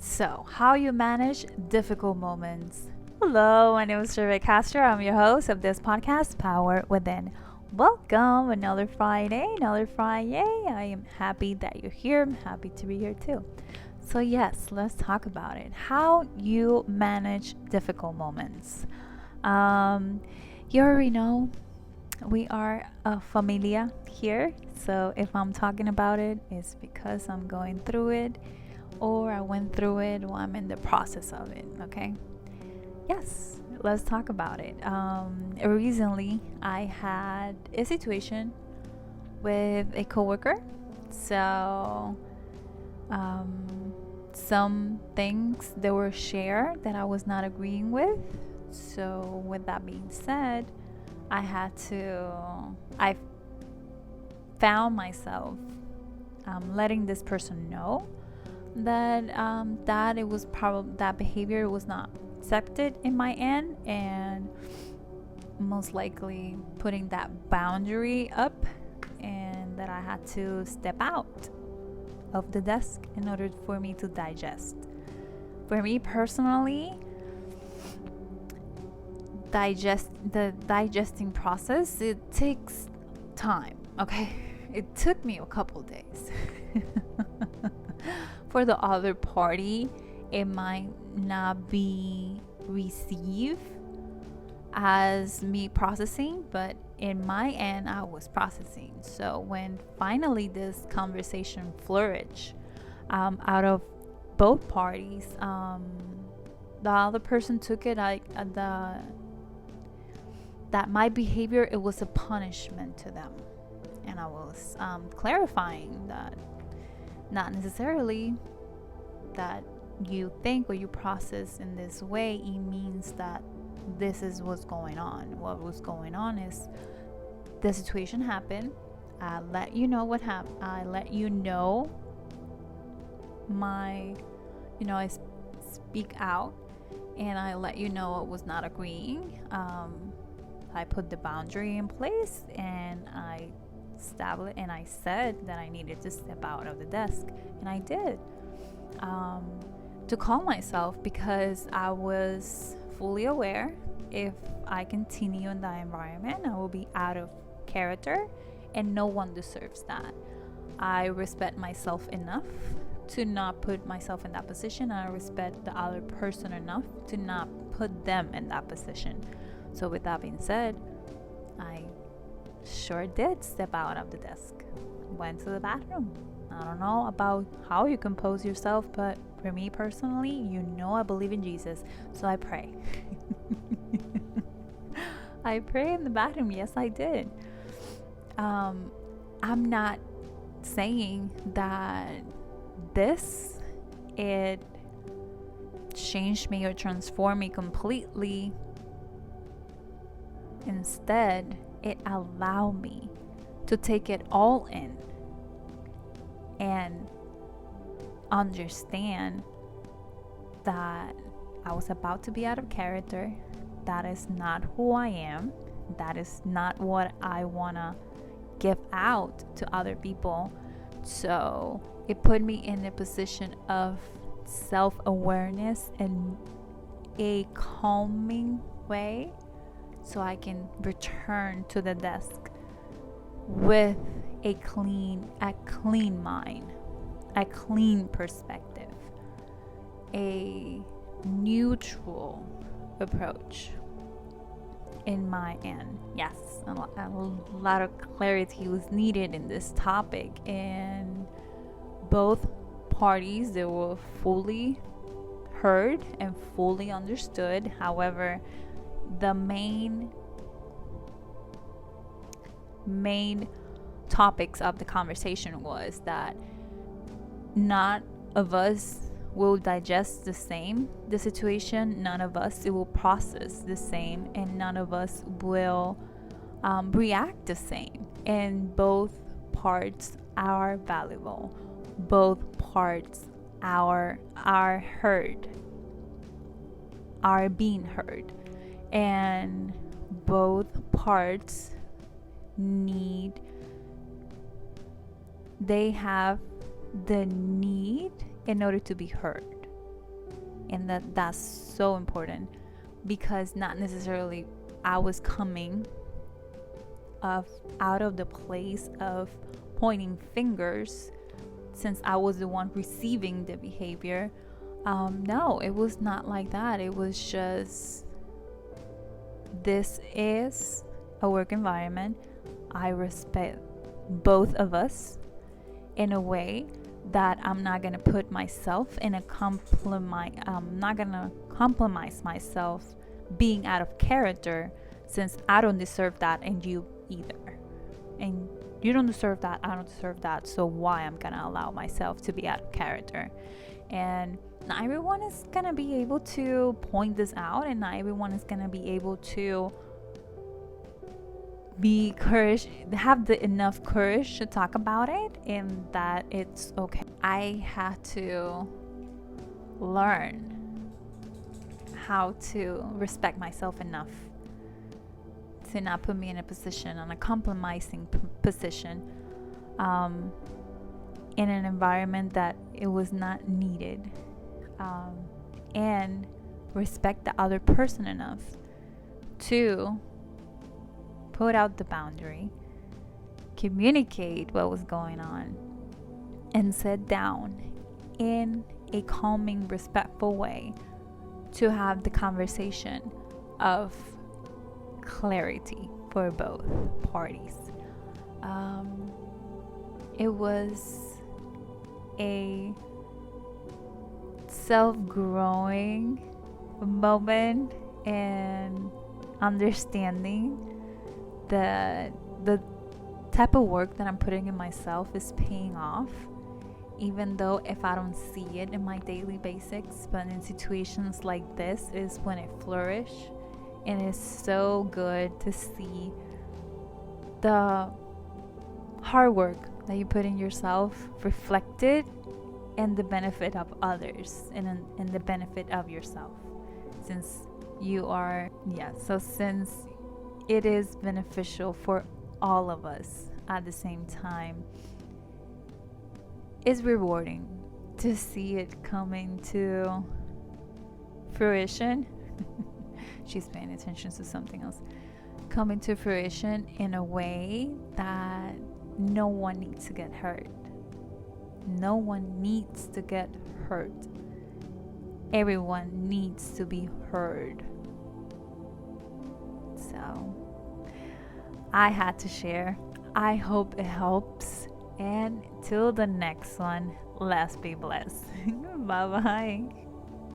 So, how you manage difficult moments. Hello, my name is Survey Castro. I'm your host of this podcast, Power Within. Welcome, another Friday. I am happy that you're here. I'm happy to be here too. So, yes, let's talk about it. How you manage difficult moments. Um, you already know we are a familia here. So, if I'm talking about it, it's because I'm going through it or I went through it or I'm in the process of it. Okay. Yes, let's talk about it. Recently, I had a situation with a coworker. So, um, some things that were shared that I was not agreeing with. So, with that being said, I found myself letting this person know that it was probably that behavior was not accepted in my end, and most likely putting that boundary up, and that I had to step out of the desk in order for me to digest. For me personally, the digesting process, it takes time. Okay, it took me a couple days. For the other party, it might not be received as me processing, but in my end, I was processing. So when finally this conversation flourished, out of both parties, the other person took it like that my behavior, it was a punishment to them, and I was clarifying that not necessarily that you think or you process in this way, it means that this is what's going on. What was going on is the situation happened. I let you know what happened. I let you know my, I speak out, and I let you know I was not agreeing. I put the boundary in place, and I established, and I said that I needed to step out of the desk, and I did, to calm myself, because I was fully aware if I continue in that environment, I will be out of character, and no one deserves that. I respect myself enough to not put myself in that position. I respect the other person enough to not put them in that position. So, with that being said, I sure did step out of the desk, went to the bathroom. I don't know about how you compose yourself, but for me personally, I believe in Jesus, so I pray. I pray in the bathroom. Yes, I did. I'm not saying that it changed me or transformed me completely. Instead, it allowed me to take it all in and understand that I was about to be out of character. That is not who I am. That is not what I want to give out to other people. So it put me in a position of self-awareness in a calming way, so I can return to the desk with a clean mind, a clean perspective, a neutral approach in my end. Yes, a lot of clarity was needed in this topic, and both parties, they were fully heard and fully understood. However, the main topics of the conversation was that none of us will digest the same the situation, none of us it will process the same, and none of us will react the same, and both parts are valuable. Both parts are heard, are being heard, and both parts they have the need in order to be heard. And that's so important, because not necessarily I was coming out of the place of pointing fingers, since I was the one receiving the behavior. No, it was not like that. It was just, this is a work environment. I respect both of us in a way that I'm not gonna put myself in a compromise. I'm not gonna compromise myself being out of character, since I don't deserve that and you either. And you don't deserve that, I don't deserve that. So why I'm gonna allow myself to be out of character? And not everyone is gonna be able to point this out, and not everyone is gonna be able to be courage, have the enough courage to talk about it, and that it's okay. I had to learn how to respect myself enough to not put me in a position, on a compromising position, in an environment that it was not needed, and respect the other person enough to put out the boundary, communicate what was going on, and sit down in a calming, respectful way to have the conversation of clarity for both parties. It was a self-growing moment, and understanding that the type of work that I'm putting in myself is paying off, even though if I don't see it in my daily basics. But in situations like this is when it flourish, and it's so good to see the hard work that you put in yourself reflected in the benefit of others, and in the benefit of yourself, since you are, since it is beneficial for all of us at the same time. It's rewarding to see it coming to fruition. She's paying attention to something else. Coming to fruition in a way that no one needs to get hurt. No one needs to get hurt. Everyone needs to be heard. So I had to share. I hope it helps. And till the next one, let's be blessed. Bye bye.